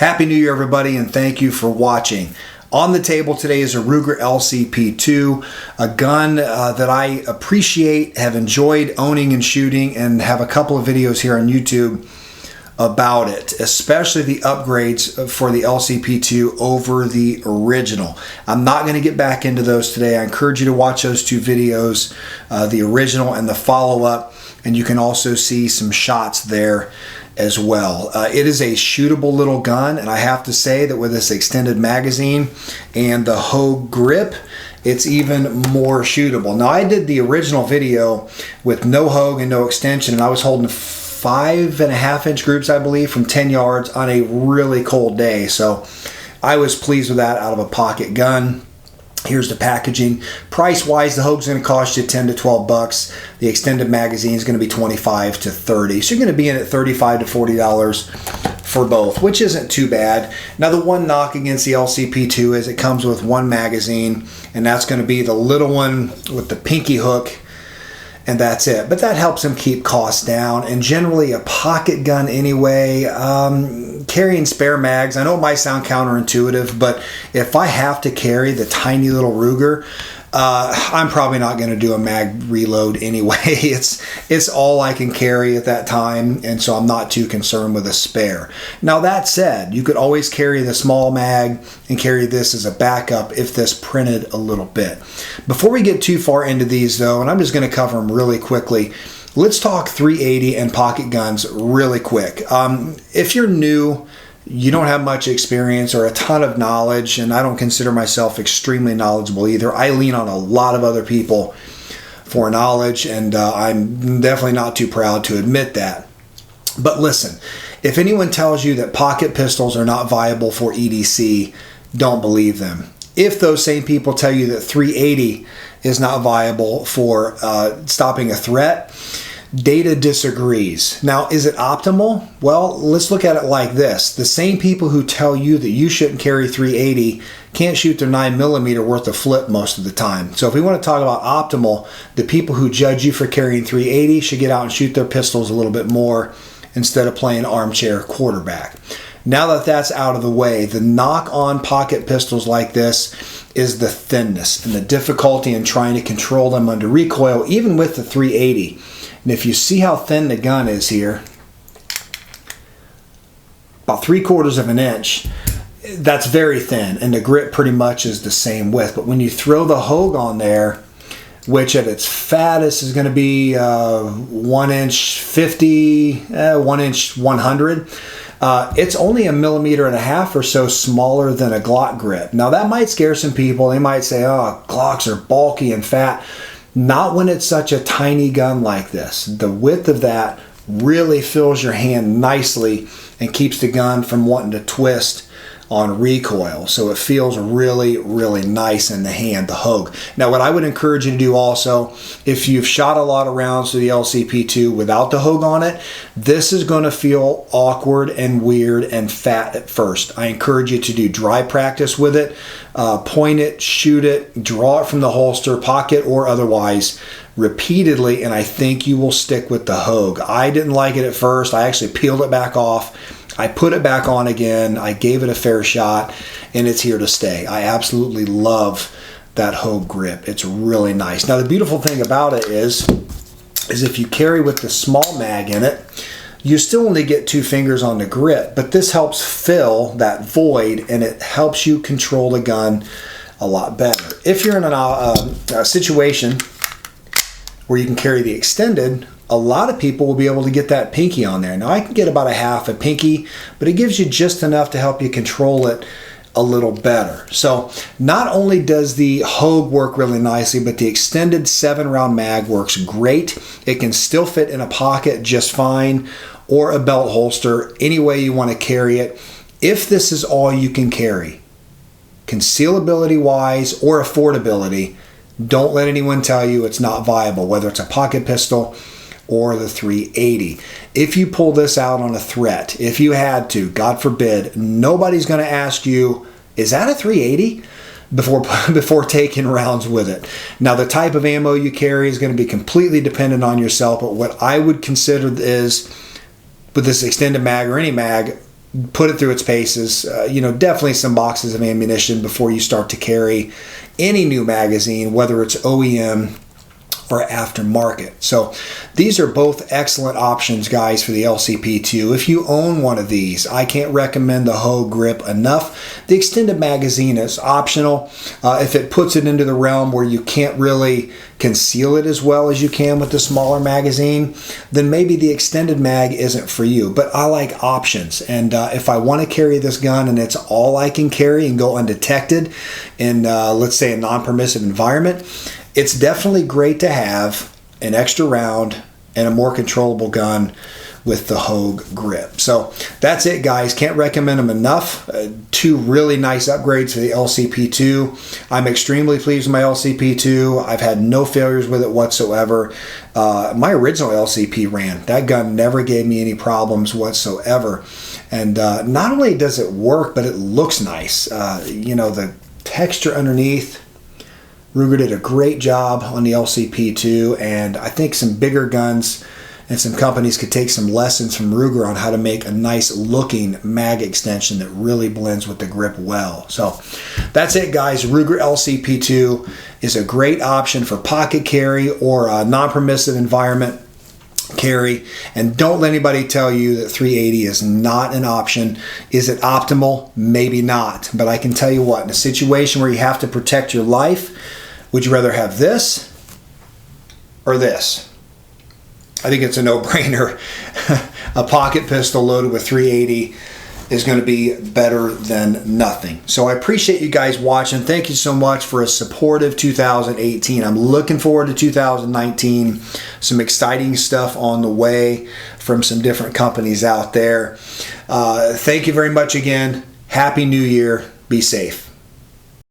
Happy New Year, everybody, and thank you for watching. On the table today is a Ruger LCP II, a gun that I appreciate, have enjoyed owning and shooting, and have a couple of videos here on YouTube about it, especially the upgrades for the LCP II over the original. I'm not going to get back into those today. I encourage you to watch those two videos, the original and the follow-up, and you can also see some shots there as well. It is a shootable little gun, and I have to say that with this extended magazine and the Hogue grip, it's even more shootable. Now, I did the original video with no Hogue and no extension, and I was holding 5.5-inch groups, I believe, from 10 yards on a really cold day. So I was pleased with that out of a pocket gun. Here's the packaging. Price-wise, the Hogue's going to cost you 10 to 12 bucks. The extended magazine is going to be 25 to 30. So you're going to be in at $35 to $40 for both, which isn't too bad. Now, the one knock against the LCP II is it comes with one magazine, and that's going to be the little one with the pinky hook, and that's it. But that helps them keep costs down. And generally, a pocket gun anyway, carrying spare mags, I know it might sound counterintuitive, but if I have to carry the tiny little Ruger, I'm probably not going to do a mag reload anyway. It's all I can carry at that time, and so I'm not too concerned with a spare. Now, that said, you could always carry the small mag and carry this as a backup if this printed a little bit. Before we get too far into these, though, and I'm just going to cover them really quickly, let's talk 380 and pocket guns really quick. If you're new, you don't have much experience or a ton of knowledge, and I don't consider myself extremely knowledgeable either. I lean on a lot of other people for knowledge, and I'm definitely not too proud to admit that. But listen, if anyone tells you that pocket pistols are not viable for EDC, don't believe them. If those same people tell you that 380 is not viable for stopping a threat, data disagrees. Now, is it optimal? Well, let's look at it like this. The same people who tell you that you shouldn't carry 380 can't shoot their 9mm worth of flip most of the time. So if we want to talk about optimal, the people who judge you for carrying 380 should get out and shoot their pistols a little bit more instead of playing armchair quarterback. Now that that's out of the way, the knock on pocket pistols like this is the thinness and the difficulty in trying to control them under recoil, even with the 380. And if you see how thin the gun is here, about 3/4 of an inch, that's very thin, and the grip pretty much is the same width. But when you throw the Hogue on there, which at its fattest is going to be 1" 50, 1" 100, it's only 1.5 millimeters or so smaller than a Glock grip. Now, that might scare some people. They might say, oh, Glocks are bulky and fat. Not when it's such a tiny gun like this. The width of that really fills your hand nicely and keeps the gun from wanting to twist on recoil. So it feels really, really nice in the hand, the Hogue. Now, what I would encourage you to do also, if you've shot a lot of rounds to the LCP II without the Hogue on it, this is going to feel awkward and weird and fat at first. I encourage you to do dry practice with it. Point it, shoot it, draw it from the holster, pocket or otherwise, repeatedly, and I think you will stick with the Hogue. I didn't like it at first. I actually peeled it back off. I put it back on again. I gave it a fair shot, and it's here to stay. I absolutely love that Hogue grip. It's really nice. Now, the beautiful thing about it is if you carry with the small mag in it, you still only get 2 fingers on the grip, but this helps fill that void, and it helps you control the gun a lot better. If you're in a situation where you can carry the extended, a lot of people will be able to get that pinky on there. Now, I can get about 1/2 a pinky, but it gives you just enough to help you control it a little better. So not only does the Hogue work really nicely, but the extended 7-round mag works great. It can still fit in a pocket just fine, or a belt holster, any way you want to carry it. If this is all you can carry, concealability wise or affordability, don't let anyone tell you it's not viable, whether it's a pocket pistol or the 380. If you pull this out on a threat, if you had to, God forbid, nobody's going to ask you, is that a 380? Before taking rounds with it. Now, the type of ammo you carry is going to be completely dependent on yourself, but what I would consider is, with this extended mag or any mag, put it through its paces. Definitely some boxes of ammunition before you start to carry any new magazine, whether it's OEM or aftermarket. So these are both excellent options, guys, for the LCP II. If you own one of these, I can't recommend the Hogue grip enough. The extended magazine is optional. If it puts it into the realm where you can't really conceal it as well as you can with the smaller magazine, then maybe the extended mag isn't for you. But I like options, and if I want to carry this gun and it's all I can carry and go undetected in, let's say, a non-permissive environment, it's definitely great to have an extra round and a more controllable gun with the Hogue grip. So that's it, guys. Can't recommend them enough. Two really nice upgrades for the LCP II. I'm extremely pleased with my LCP II. I've had no failures with it whatsoever. My original LCP ran. That gun never gave me any problems whatsoever. And not only does it work, but it looks nice. The texture underneath, Ruger did a great job on the LCP II, and I think some bigger guns and some companies could take some lessons from Ruger on how to make a nice looking mag extension that really blends with the grip well. So that's it, guys. Ruger LCP II is a great option for pocket carry or a non-permissive environment carry, and don't let anybody tell you that 380 is not an option. Is it optimal? Maybe not, but I can tell you what, in a situation where you have to protect your life, would you rather have this or this? I think it's a no-brainer. A pocket pistol loaded with 380 is going to be better than nothing. So I appreciate you guys watching. Thank you so much for a supportive 2018. I'm looking forward to 2019. Some exciting stuff on the way from some different companies out there. Thank you very much again. Happy New Year. Be safe.